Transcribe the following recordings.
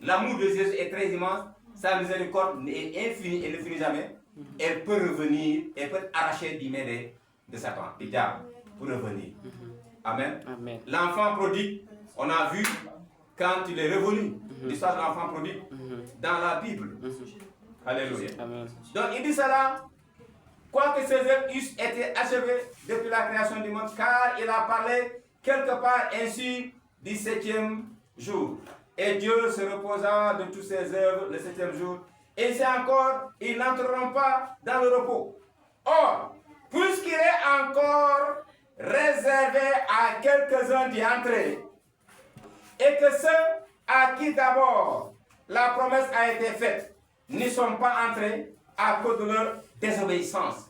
l'amour de Jésus est très immense, sa miséricorde est infinie et ne finit jamais. Elle peut revenir, elle peut arracher du main de Satan, du diable, pour revenir. Amen. Amen. L'enfant prodigue, on a vu quand il est revenu, l'histoire de l'enfant prodigue, dans la Bible. Alléluia. Amen. Donc il dit cela, quoique ses œuvres eussent été achevées depuis la création du monde, car il a parlé quelque part ainsi du 7e jour. Et Dieu se reposa de toutes ses œuvres le 7e jour. Et c'est encore, ils n'entreront pas dans le repos. Or, puisqu'il est encore réservé à quelques-uns d'y entrer, et que ceux à qui d'abord la promesse a été faite n'y sont pas entrés à cause de leur désobéissance.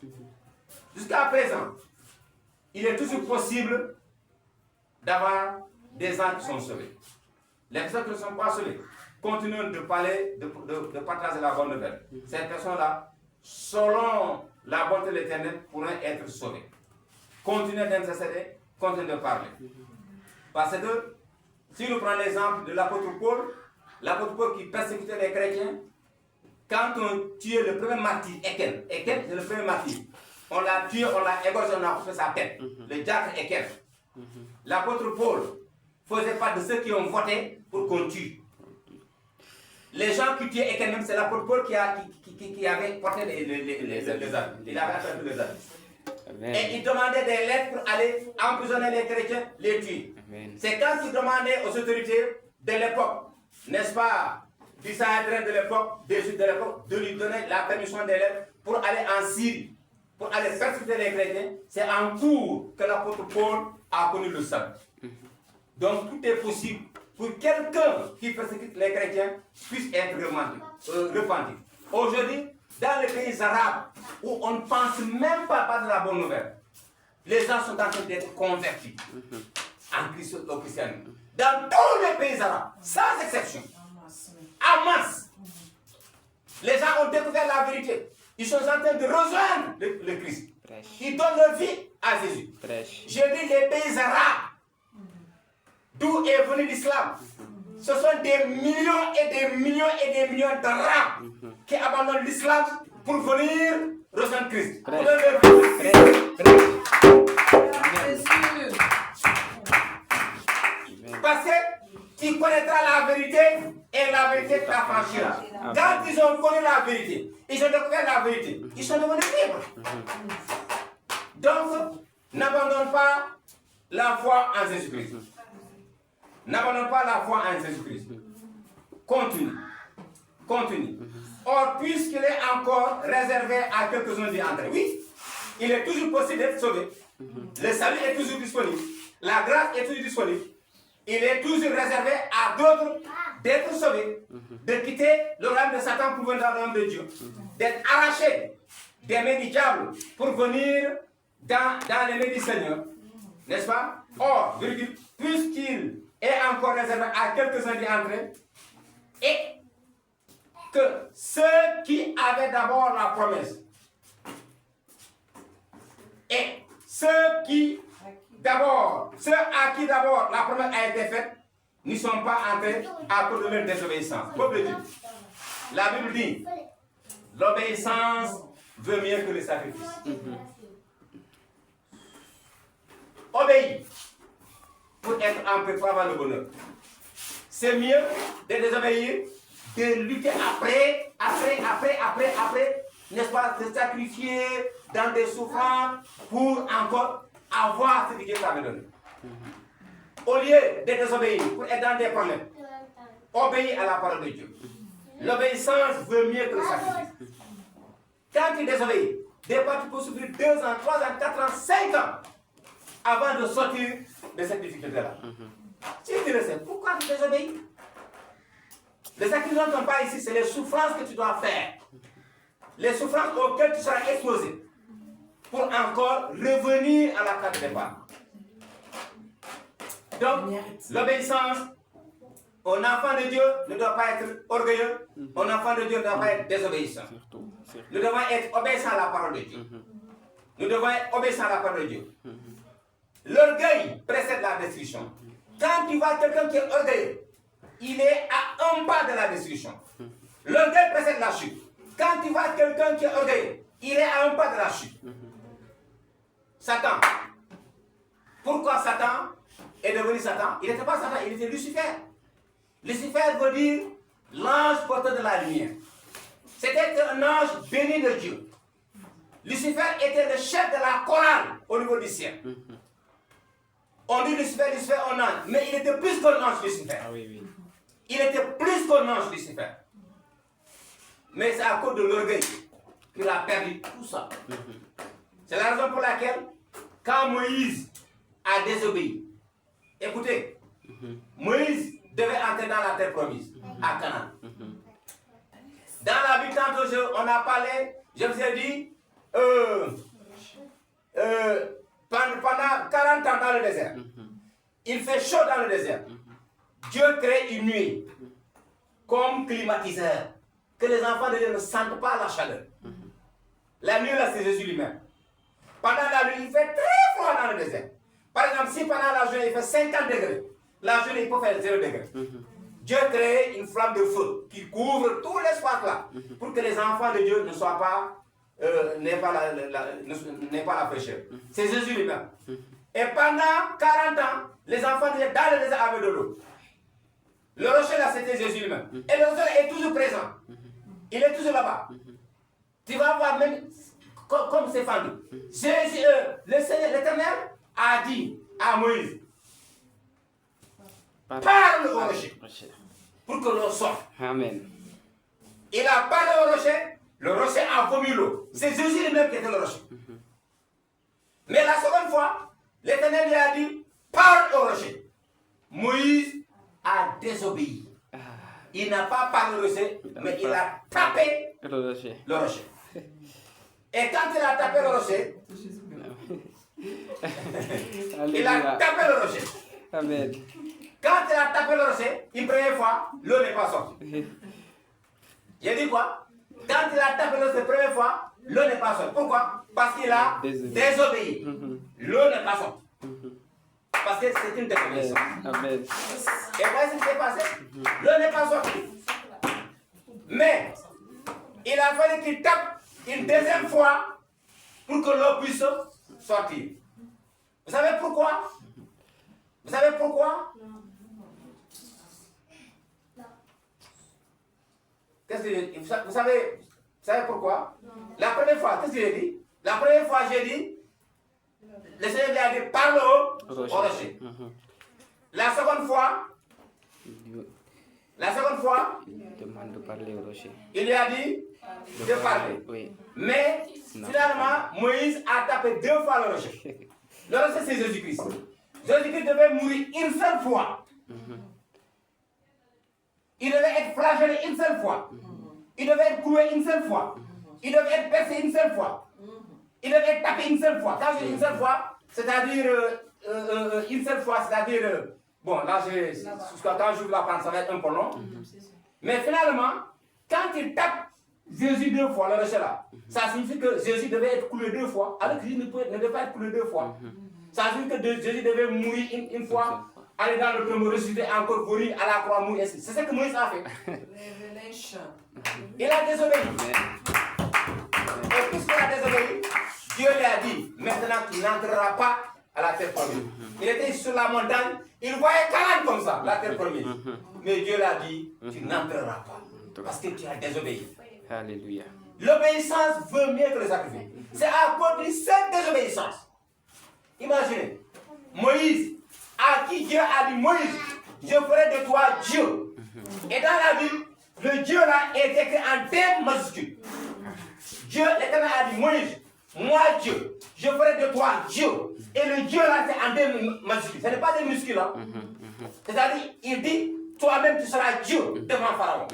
Jusqu'à présent, il est toujours possible d'avoir des gens qui sont sauvés. Les personnes qui ne sont pas sauvées continuent de parler, de partager la bonne nouvelle. Ces personnes-là, selon la bonté de l'Éternel, pourraient être sauvées. Continuez d'intercéder, continuez de parler. Parce que, si nous prenons l'exemple de l'apôtre Paul qui persécutait les chrétiens, quand on tuait le premier martyr, Étienne, c'est le premier martyr, on l'a tué, on l'a égorgé, on a coupé sa tête, le diacre Étienne. L'apôtre Paul faisait partie de ceux qui ont voté pour qu'on tue. Les gens qui tuaient Étienne, c'est l'apôtre Paul qui avait porté les armes. Il avait attrapé les armes. Et il demandait des lettres pour aller emprisonner les chrétiens, les tuer. C'est quand il demandait aux autorités de l'époque, n'est-ce pas, du Sanhédrin de l'époque, des Juifs de l'époque, de lui donner la permission des lettres pour aller en Syrie, pour aller persécuter les chrétiens. C'est en cours que l'apôtre Paul a connu le salut. Donc tout est possible pour quelqu'un qui persécute les chrétiens puisse être repenti. Aujourd'hui, dans les pays arabes, où on ne pense même pas de la bonne nouvelle, les gens sont en train d'être convertis en Christ, au christianisme. Dans tous les pays arabes, sans exception, en masse, les gens ont découvert la vérité. Ils sont en train de rejoindre le Christ. Ils donnent leur vie à Jésus. Je dis les pays arabes, d'où est venu l'islam. Ce sont des millions et des millions et des millions d'Arabes qui abandonnent l'islam pour venir rejoindre Christ. Parce qu'il connaîtra la vérité et la vérité t'affranchira. Quand ils ont connu la vérité, ils ont découvert la vérité, ils sont devenus libres. Donc, n'abandonne pas la foi en Jésus-Christ. N'abandonne pas la foi en Jésus-Christ. Continue. Continue. Or, puisqu'il est encore réservé à quelques-uns d'y entrer, oui, il est toujours possible d'être sauvé. Le salut est toujours disponible. La grâce est toujours disponible. Il est toujours réservé à d'autres d'être sauvés, de quitter le royaume de Satan pour venir dans le royaume de Dieu, d'être arrachés des mains du diable pour venir dans les mains du Seigneur. N'est-ce pas? Or, puisqu'il est encore réservé à quelques-uns d'y entrer, et que ceux qui avaient d'abord la promesse, et ceux à qui d'abord la promesse a été faite, n'y sont pas entrés à cause de leur désobéissance. La Bible dit, l'obéissance veut mieux que le sacrifice. Obéir pour être en paix, pour avoir le bonheur. C'est mieux de désobéir, de lutter après, n'est-ce pas, de sacrifier dans des souffrances pour encore avoir ce que Dieu t'avait donné. Au lieu de désobéir pour être dans des problèmes, obéir à la parole de Dieu. L'obéissance veut mieux que le sacrifice. Quand tu désobéis, des fois tu peux souffrir 2 ans, 3 ans, 4 ans, 5 ans avant de sortir de cette difficulté-là. Si tu le sais, pourquoi tu désobéis? Les sacrifices dont on parle ici, c'est les souffrances que tu dois faire. Les souffrances auxquelles tu seras exposé pour encore revenir à la carte de départ. Donc, l'obéissance, un enfant de Dieu ne doit pas être orgueilleux, un enfant de Dieu ne doit pas être désobéissant. Nous devons être obéissants à la parole de Dieu. Nous devons être obéissants à la parole de Dieu. L'orgueil précède la destruction. Quand tu vois quelqu'un qui est orgueilleux, il est à un pas de la destruction. L'orgueil précède la chute. Quand tu vois quelqu'un qui est orgueilleux, il est à un pas de la chute. Satan. Pourquoi Satan est devenu Satan? Il n'était pas Satan, il était Lucifer. Lucifer veut dire l'ange porteur de la lumière. C'était un ange béni de Dieu. Lucifer était le chef de la chorale au niveau du ciel. On dit Lucifer, Lucifer, un ange. Mais il était plus qu'un ange, Lucifer. Ah oui, oui. Il était plus qu'un ange, Lucifer. Mais c'est à cause de l'orgueil qu'il a perdu tout ça. C'est la raison pour laquelle, quand Moïse a désobéi, écoutez, Moïse devait entrer dans la terre promise, à Canaan. Dans la Bible, tantôt, on a parlé, je vous ai dit, pendant 40 ans dans le désert, il fait chaud dans le désert. Dieu crée une nuit comme climatiseur, que les enfants de Dieu ne sentent pas la chaleur. La nuit, là, c'est Jésus lui-même. Pendant la nuit, il fait très froid dans le désert. Par exemple, si pendant la journée, il fait 50 degrés, la journée, il peut faire 0 degrés. Dieu crée une flamme de feu qui couvre tout l'espace là, pour que les enfants de Dieu ne soient pas, n'aient pas la fraîcheur. C'est Jésus lui-même. Et pendant 40 ans, les enfants de Dieu dans le désert avaient de l'eau. Le rocher là, c'était Jésus lui-même. Et le rocher est toujours présent. Il est toujours là-bas. Tu vas voir même comme c'est fendu. Jésus, le Seigneur, l'Éternel, a dit à Moïse, parle au rocher pour que l'eau sorte. Amen. Il a parlé au rocher, le rocher a vomi l'eau. C'est Jésus lui-même qui était le rocher. Mais la seconde fois, l'Éternel lui a dit, parle au rocher. Moïse a désobéi. Il n'a pas parlé au rocher, mais il a tapé le rocher. Et quand il a tapé le rocher, il a tapé le rocher. Amen. Quand il a tapé le rocher, une première fois, l'eau n'est pas sortie. J'ai dit quoi? Quand il a tapé le rocher la première fois, l'eau n'est pas sortie. Pourquoi? Parce qu'il a désobéi. L'eau n'est pas sortie. Parce que c'est une désobéissance. Amen. Et qu'est-ce qui s'est passé? L'eau n'est pas sortie. Mais il a fallu qu'il tape une deuxième fois pour que l'eau puisse sortir. Vous savez pourquoi? Vous savez pourquoi? Qu'est-ce que vous savez pourquoi? La première fois, qu'est-ce que j'ai dit? La première fois, j'ai dit, le Seigneur lui a dit, parle au rocher. La seconde fois, Il demande de parler au rocher. il lui a dit de parler. Oui. Mais finalement, Moïse a tapé 2 fois le rocher. Le rocher, c'est Jésus-Christ. Jésus-Christ devait mourir une seule fois. Il devait être flagellé une seule fois. Il devait être cloué une seule fois. Il devait être percé une seule fois. Il devait être tapé une seule fois. Quand je dis une seule fois, c'est-à-dire une seule fois, c'est-à-dire, bon, là, quand je vais l'apprendre, ça va être un peu long. Mais finalement, quand il tape Jésus 2 fois, le rocher là, ça signifie que Jésus devait être coulé 2 fois, alors que Jésus ne devait pas être coulé 2 fois. Ça signifie que Jésus devait mourir une fois, aller dans le tombeau, ressusciter encore, mourir à la croix, mourir ainsi. C'est ce que Moïse a fait. Il a désobéi. Et puisqu'il a désobéi, Dieu lui a dit, maintenant tu n'entreras pas à la terre promise. Il était sur la montagne, il voyait Canaan comme ça, la terre promise. Mais Dieu l'a dit, tu n'entreras pas, parce que tu as désobéi. Alléluia. L'obéissance veut mieux que le sacrifice. C'est à cause de cette désobéissance. Imaginez, Moïse, à qui Dieu a dit, Moïse, je ferai de toi Dieu. Et dans la Bible, le Dieu là est écrit en termes majuscules. Dieu, l'Éternel a dit, Moïse, moi Dieu, je ferai de toi Dieu. Et le Dieu là, c'est en termes majuscules. Ce n'est pas des muscules. Hein? C'est-à-dire, il dit, toi-même tu seras Dieu devant Pharaon.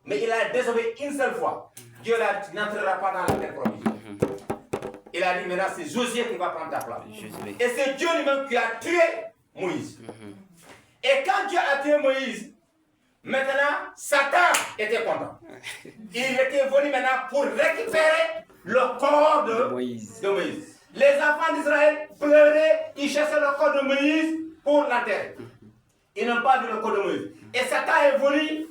Mais il a désobéi une seule fois. Dieu l'a dit, tu n'entreras pas dans la terre promise. Il a dit, maintenant c'est Josué qui va prendre ta place. Et c'est Dieu lui-même qui a tué Moïse. Et quand Dieu a tué Moïse, maintenant Satan était content. Il était venu maintenant pour récupérer le corps de Moïse. Les enfants d'Israël pleuraient, ils cherchaient le corps de Moïse pour l'enterrer. Ils n'ont pas vu le code de Moïse. Et Satan est venu